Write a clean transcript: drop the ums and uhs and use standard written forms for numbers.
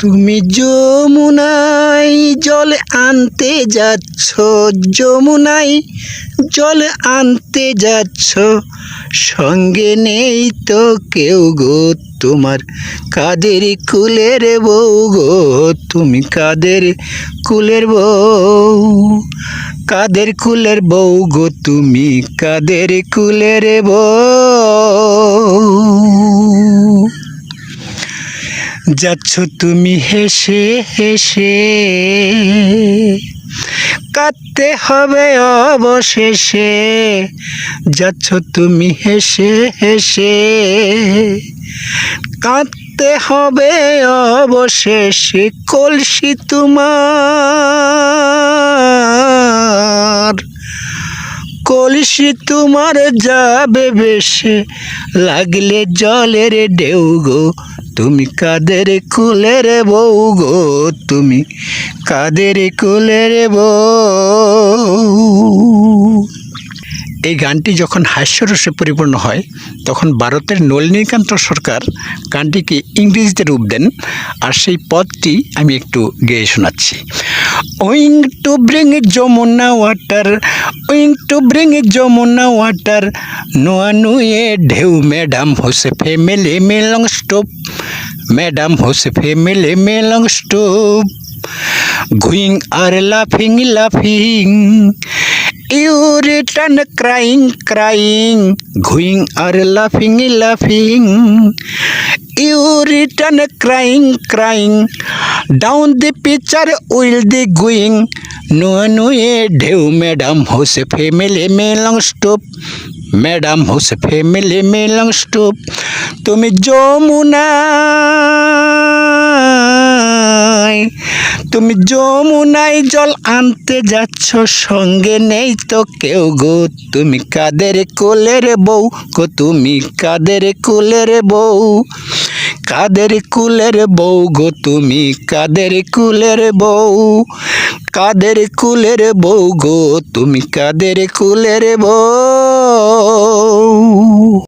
তুমি যমুনায় জল আনতে যাচ্ছ, যমুনায় জল আনতে যাচ্ছ, সঙ্গে নেই তো কেউ গো, তোমার কাদের কুলের বউ গো, তুমি কাদের কুলের বউ, কাদের কুলের বউ গো, তুমি কাদের কুলের বউ। যাচ্ছ তুমি হেসে হেসে, কাঁদতে হবে অবশেষে, যাচ্ছ তুমি হেসে হেসে, কাঁদতে হবে অবশেষে, কলসি তোমার, কলসি তোমার যাবে ভেসে, লাগলে জলের ঢেউ গো, তুমি কাদের কুলের বউ গো, তুমি কাদের কুলের বউ। এই গানটি যখন হাস্যরসে পরিপূর্ণ হয় তখন ভারতের নলিনীকান্ত সরকার গানটিকে ইংরেজিতে রূপ দেন, আর সেই পদটি আমি একটু গেয়ে শোনাচ্ছি। Owing to bring Jamuna water, owing to bring Jamuna water, নোয়া নুয়ে ঢেউ ম্যাডাম হোসে ফ্যামিলি মে লং স্টপ, ম্যাডাম হোসে ফ্যামিলি মে লং স্টপ, ঘুইং আর লাফিং লাফিং, you return crying crying, going or laughing laughing, you return crying crying, down the pitcher will the going, no no a ঢেউ ম্যাডাম হোসে ফ্যামিলি মে long stop, madam হোসে family মে long stop. তুমি যমুনায়, তুমি যমুনায় জল আনতে যাচ্ছ, সঙ্গে নেই তো কেউ গো, তুমি কাদের কোলের বউ গো, তুমি কাদের কোলের বউ, কাদের কুলের বউ গো, তুমি কাদের কুলের বউ, কাদের কুলের বউ গো, তুমি কাদের কুলের বউ।